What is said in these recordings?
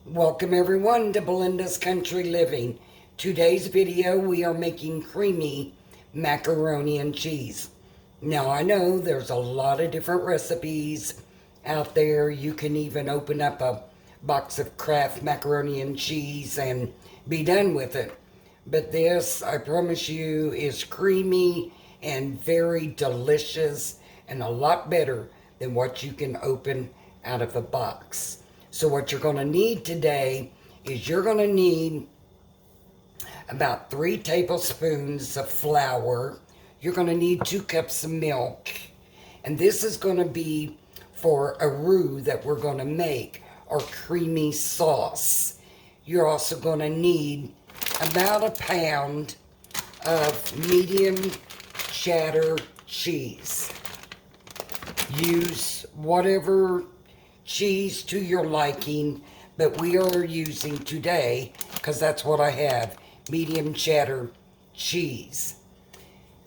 Welcome everyone to Belinda's Country Living. Today's video we are making creamy macaroni and cheese. Now I know there's a lot of different recipes out there. You can even open up a box of Kraft macaroni and cheese and be done with it. But this, I promise you, is creamy and very delicious and a lot better than what you can open out of a box. So what you're going to need today is you're going to need about 3 tablespoons of flour. You're going to need 2 cups of milk. And this is going to be for a roux that we're going to make, or creamy sauce. You're also going to need about a pound of medium cheddar cheese. Use whatever cheese to your liking, but we are using today, because that's what I have, medium cheddar cheese.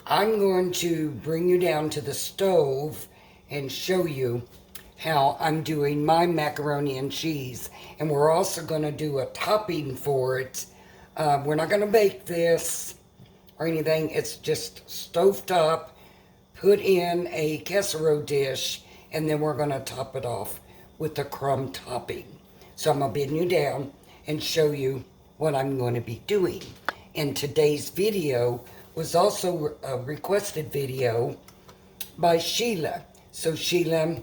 I'm going to bring you down to the stove and show you how I'm doing my macaroni and cheese, and we're also going to do a topping for it. We're not going to bake this or anything. It's just stovetop, put in a casserole dish, and then we're going to top it off with the crumb topping. So I'm going to bend you down and show you what I'm going to be doing. And today's video was also a requested video by Sheila. So Sheila,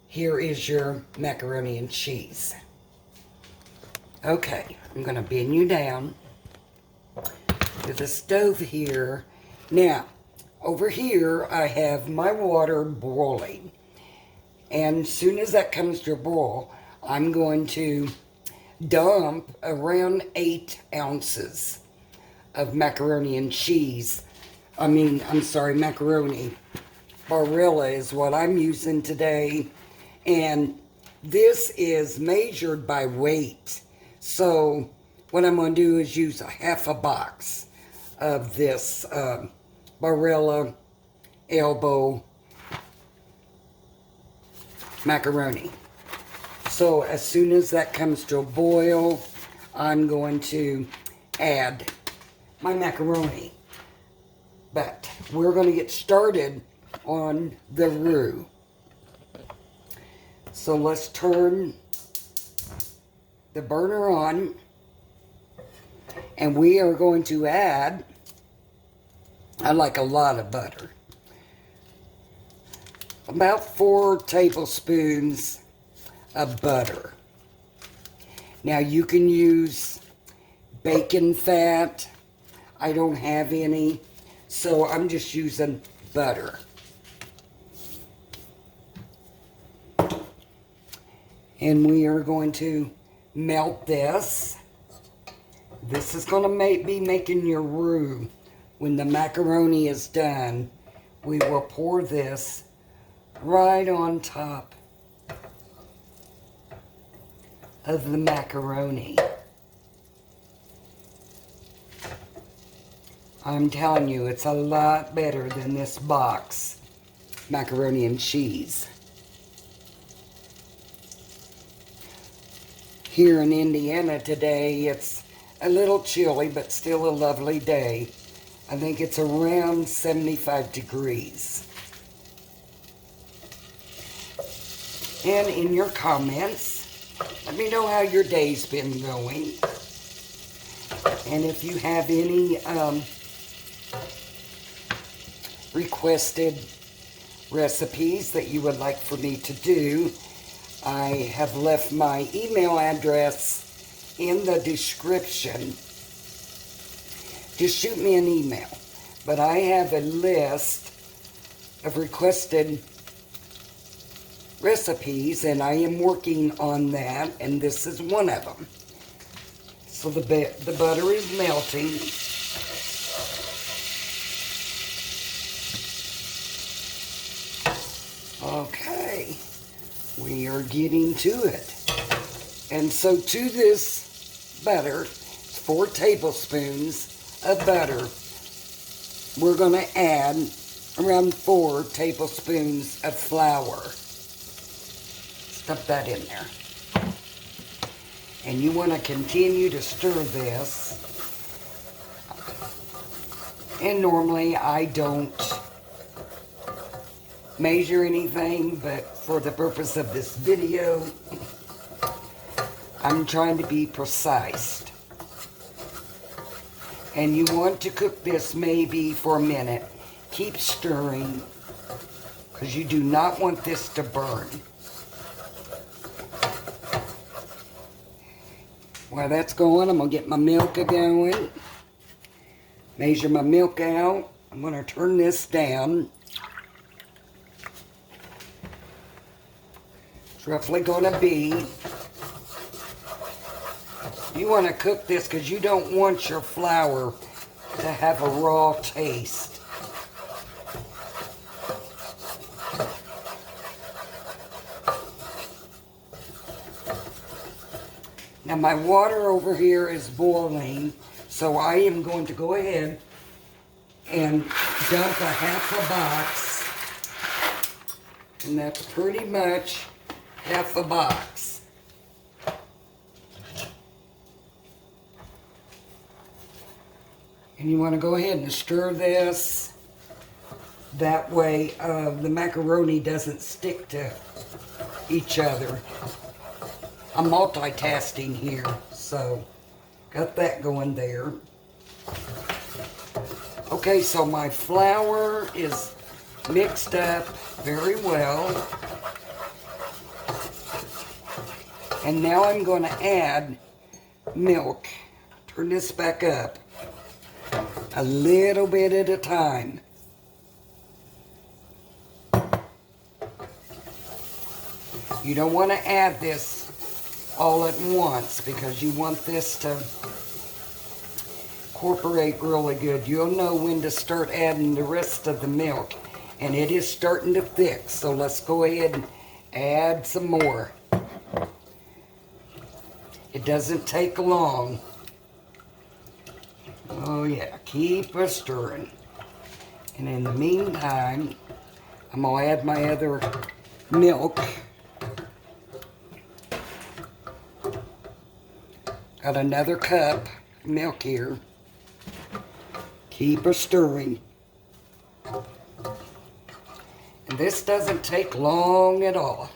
here is your macaroni and cheese. Okay, I'm going to bend you down to the stove here. Now, over here I have my water boiling. And as soon as that comes to a boil, I'm going to dump around 8 ounces of macaroni and cheese. Macaroni. Barilla is what I'm using today. And this is measured by weight. So what I'm going to do is use a half a box of this Barilla elbow macaroni. So as soon as that comes to a boil, I'm going to add my macaroni. But we're going to get started on the roux. So let's turn the burner on, and we are going to add, I like a lot of butter, about 4 tablespoons of butter. Now you can use bacon fat. I don't have any, so I'm just using butter. And we are going to melt this. This is going to be making your roux. When the macaroni is done, we will pour this right on top of the macaroni. I'm telling you, it's a lot better than this box macaroni and cheese. Here in Indiana today, it's a little chilly, but still a lovely day. I think it's around 75 degrees. And in your comments, let me know how your day's been going. And if you have any requested recipes that you would like for me to do, I have left my email address in the description. Just shoot me an email. But I have a list of requested recipes, and I am working on that, and this is one of them. So the butter is melting. Okay, we are getting to it. And so to this butter, 4 tablespoons of butter, we're going to add around 4 tablespoons of flour. Stuff that in there. And you want to continue to stir this. And normally I don't measure anything, but for the purpose of this video, I'm trying to be precise. And you want to cook this maybe for a minute. Keep stirring, because you do not want this to burn. While that's going, I'm going to get my milk going. Measure my milk out. I'm going to turn this down. It's roughly going to be. You want to cook this because you don't want your flour to have a raw taste. Now my water over here is boiling, so I am going to go ahead and dump a half a box, and that's pretty much half a box. And you want to go ahead and stir this. That way the macaroni doesn't stick to each other. I'm multitasking here, so got that going there. Okay, so my flour is mixed up very well. And now I'm going to add milk. Turn this back up. A little bit at a time. You don't want to add this all at once because you want this to incorporate really good. You'll know when to start adding the rest of the milk. And it is starting to thick, so let's go ahead and add some more. It doesn't take long. Oh yeah, keep a stirring. And in the meantime, I'm going to add my other milk. Got another cup of milk here. Keep a stirring. And this doesn't take long at all.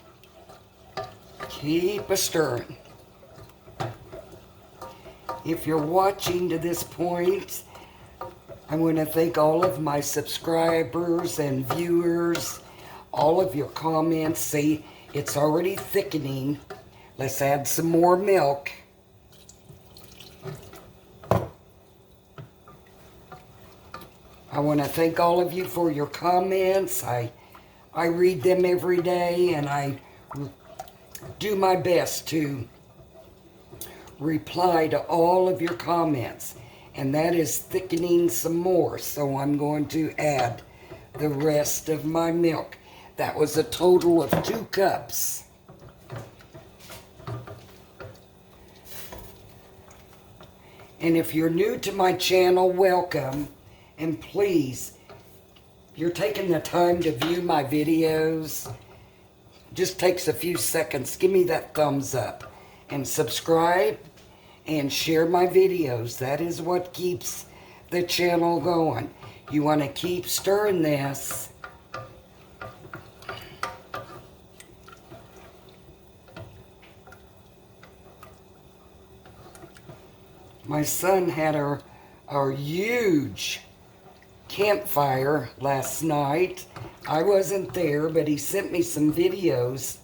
Keep a stirring. If you're watching to this point, I want to thank all of my subscribers and viewers, all of your comments. See, it's already thickening. Let's add some more milk. I want to thank all of you for your comments. I read them every day, and I do my best to reply to all of your comments. And that is thickening some more. So I'm going to add the rest of my milk. That was a total of 2 cups. And if you're new to my channel, welcome. And please, if you're taking the time to view my videos, just takes a few seconds. Give me that thumbs up. And subscribe and share my videos. That is what keeps the channel going. You want to keep stirring this. My son had our huge campfire last night. I wasn't there, but he sent me some videos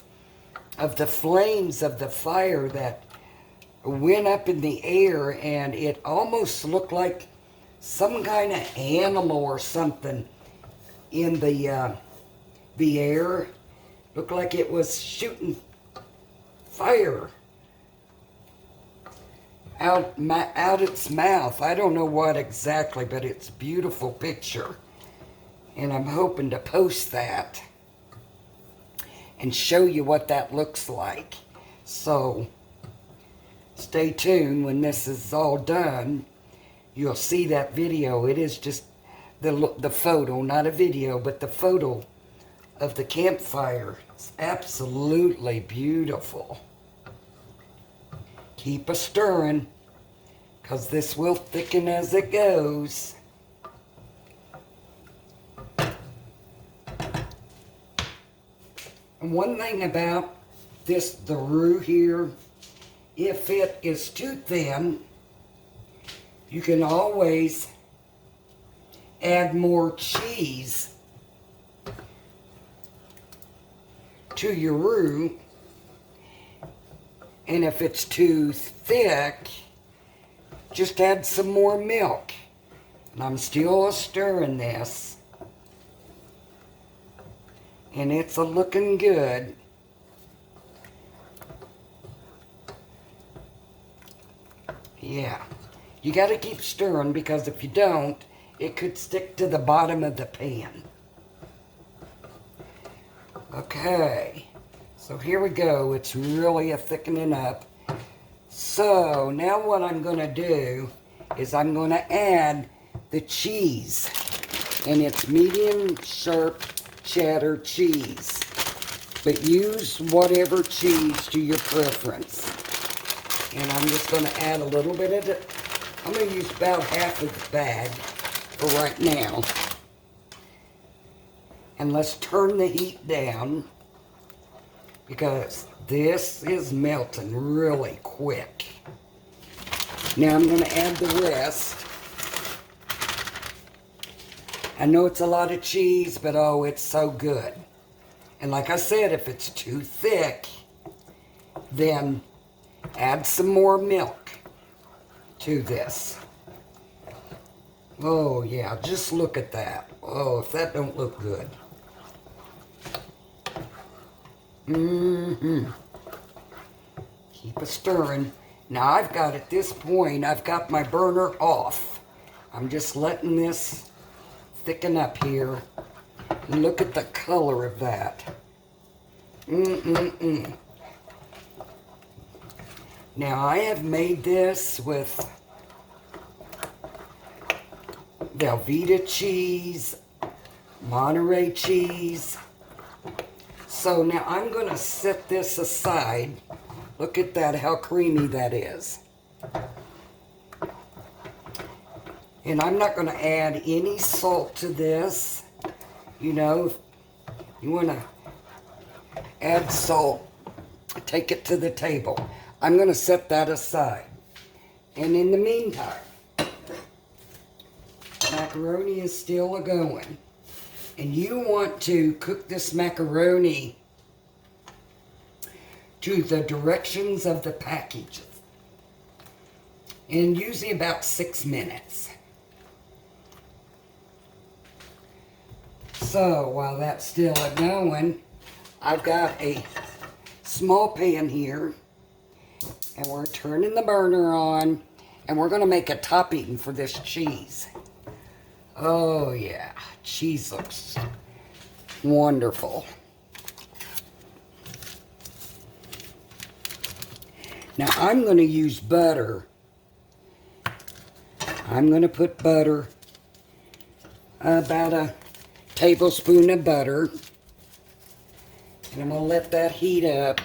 of the flames of the fire that went up in the air, and it almost looked like some kind of animal or something in the air. Looked like it was shooting fire out its mouth. I don't know what exactly, but it's a beautiful picture. And I'm hoping to post that and show you what that looks like. So stay tuned. When this is all done, you'll see that video. It is just the photo, not a video, but the photo of the campfire. It's absolutely beautiful. Keep a stirring, because this will thicken as it goes. And one thing about this, the roux here, if it is too thin, you can always add more cheese to your roux. And if it's too thick, just add some more milk. And I'm still stirring this. And it's looking good. Yeah. You got to keep stirring, because if you don't, it could stick to the bottom of the pan. Okay. So here we go. It's really thickening up. So now what I'm going to do is I'm going to add the cheese. And it's medium sharp cheddar cheese. But use whatever cheese to your preference. And I'm just going to add a little bit of it. I'm going to use about half of the bag for right now. And let's turn the heat down, because this is melting really quick. Now I'm going to add the rest. I know it's a lot of cheese, but oh, it's so good. And like I said, if it's too thick, then add some more milk to this. Oh yeah, just look at that. Oh, if that don't look good. Keep a stirring. Now I've got, at this point, I've got my burner off. I'm just letting this thicken up here. And look at the color of that. Now I have made this with Velveeta cheese, Monterey cheese. So now I'm going to set this aside. Look at that, how creamy that is. And I'm not going to add any salt to this. You know, if you want to add salt, take it to the table. I'm going to set that aside. And in the meantime, macaroni is still a-going. And you want to cook this macaroni to the directions of the package. And usually about 6 minutes. So while that's still a-going, I've got a small pan here. And we're turning the burner on. And we're going to make a topping for this cheese. Oh yeah, cheese looks wonderful. Now I'm going to use butter. I'm going to put butter, about a tablespoon of butter. And I'm going to let that heat up.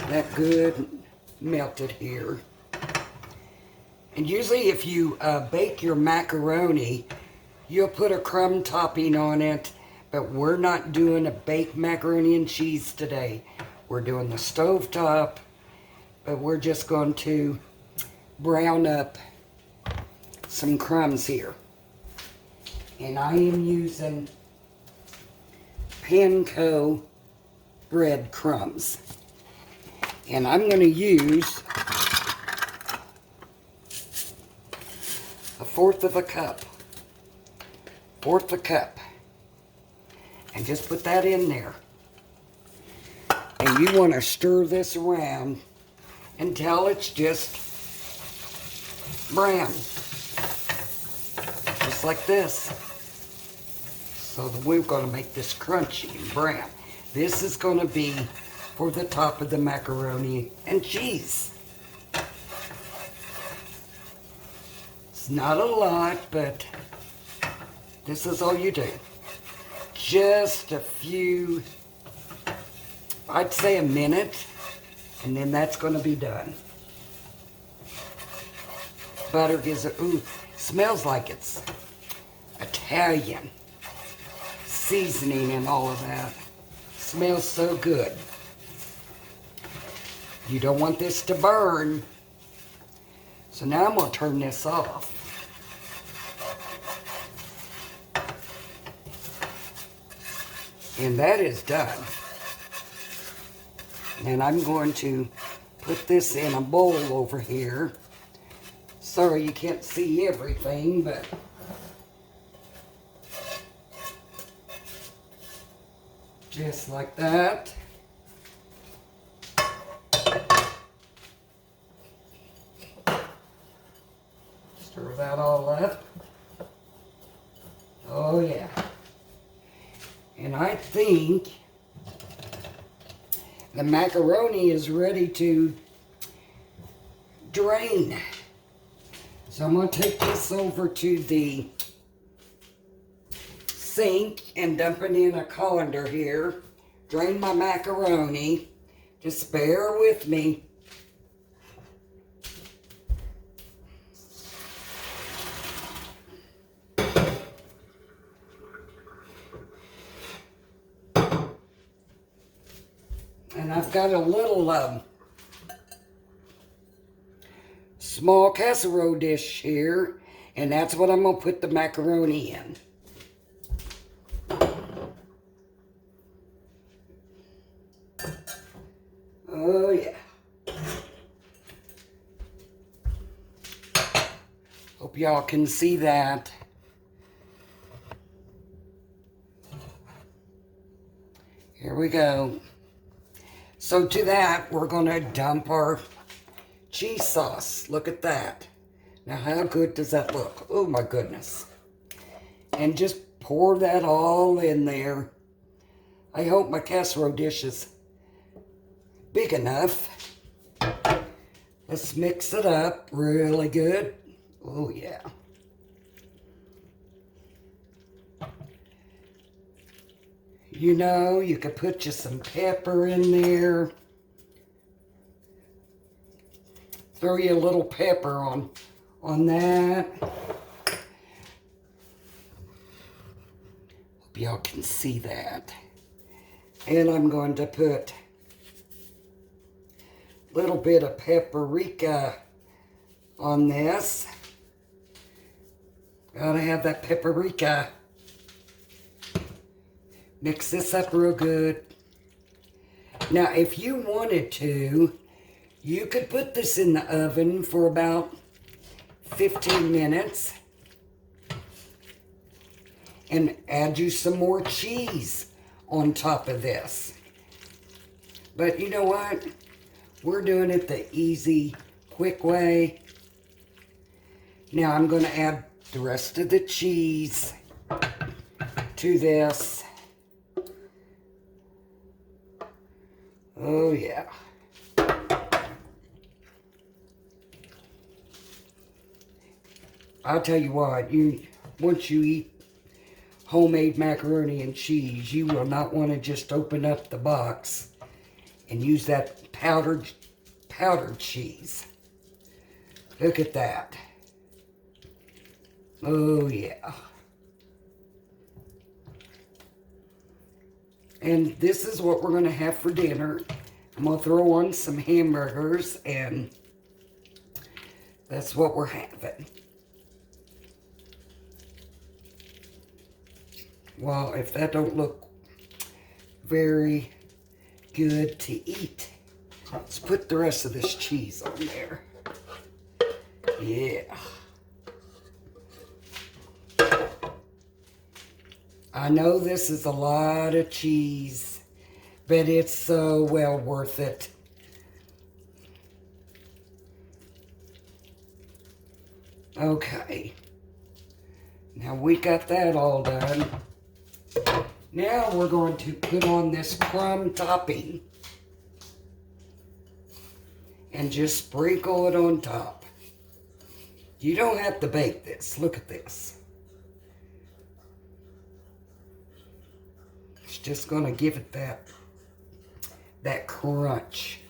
That good melted here. And usually if you bake your macaroni, you'll put a crumb topping on it, but we're not doing a baked macaroni and cheese today. We're doing the stovetop, but we're just going to brown up some crumbs here. And I am using panko bread crumbs. And I'm going to use a fourth of a cup. And just put that in there. And you want to stir this around until it's just brown. Just like this. So we're going to make this crunchy and brown. This is going to be for the top of the macaroni and cheese. It's not a lot, but This is all you do. Just a few, I'd say a minute, and then that's going to be done. Butter gives it, ooh, smells like it's Italian. Seasoning and all of that. Smells so good. You don't want this to burn. So now I'm going to turn this off. And that is done. And I'm going to put this in a bowl over here. Sorry you can't see everything, but just like that. Stir that all up. Oh yeah. And I think the macaroni is ready to drain. So I'm going to take this over to the sink and dump it in a colander here. Drain my macaroni. Just bear with me. And I've got a little small casserole dish here, and that's what I'm going to put the macaroni in. Oh yeah. Hope y'all can see that. Here we go. So to that, we're going to dump our cheese sauce. Look at that. Now, how good does that look? Oh, my goodness. And just pour that all in there. I hope my casserole dish is big enough. Let's mix it up really good. Oh, yeah. You know, you could put just some pepper in there. Throw you a little pepper on that. Hope y'all can see that. And I'm going to put a little bit of paprika on this. Gotta have that paprika. Mix this up real good. Now, if you wanted to, you could put this in the oven for about 15 minutes and add you some more cheese on top of this. But you know what? We're doing it the easy, quick way. Now I'm going to add the rest of the cheese to this. Oh yeah. I'll tell you what, once you eat homemade macaroni and cheese, you will not want to just open up the box and use that powdered cheese. Look at that. Oh yeah. And this is what we're going to have for dinner. I'm going to throw on some hamburgers, and that's what we're having. Well, if that don't look very good to eat, let's put the rest of this cheese on there. Yeah. I know this is a lot of cheese, but it's so well worth it. Okay. Now we got that all done. Now we're going to put on this crumb topping and just sprinkle it on top. You don't have to bake this. Look at this. just going to give it that crunch.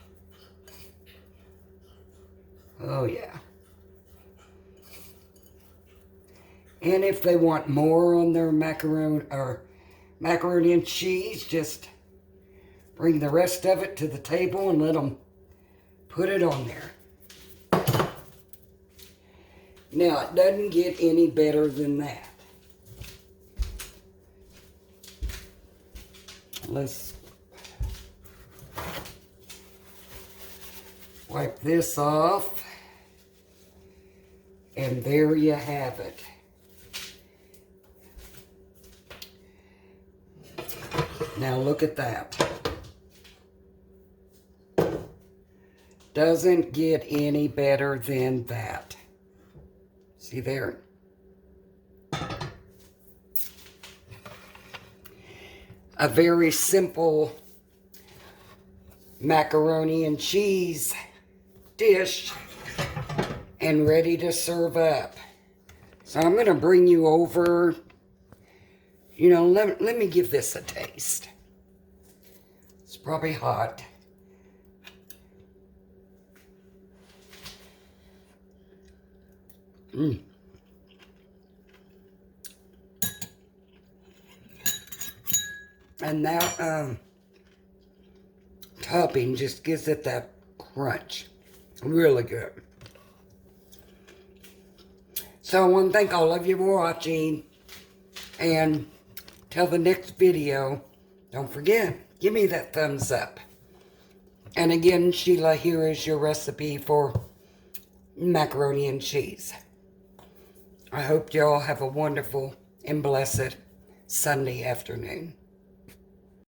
Oh, yeah. And if they want more on their macaroni and cheese, just bring the rest of it to the table and let them put it on there. Now, it doesn't get any better than that. Let's wipe this off. And there you have it. Now look at that. Doesn't get any better than that. See there? A very simple macaroni and cheese dish and ready to serve up. So I'm going to bring you over. You know, let me give this a taste. It's probably hot. And that topping just gives it that crunch. Really good. So I want to thank all of you for watching. And till the next video, don't forget, give me that thumbs up. And again, Sheila, here is your recipe for macaroni and cheese. I hope you all have a wonderful and blessed Sunday afternoon.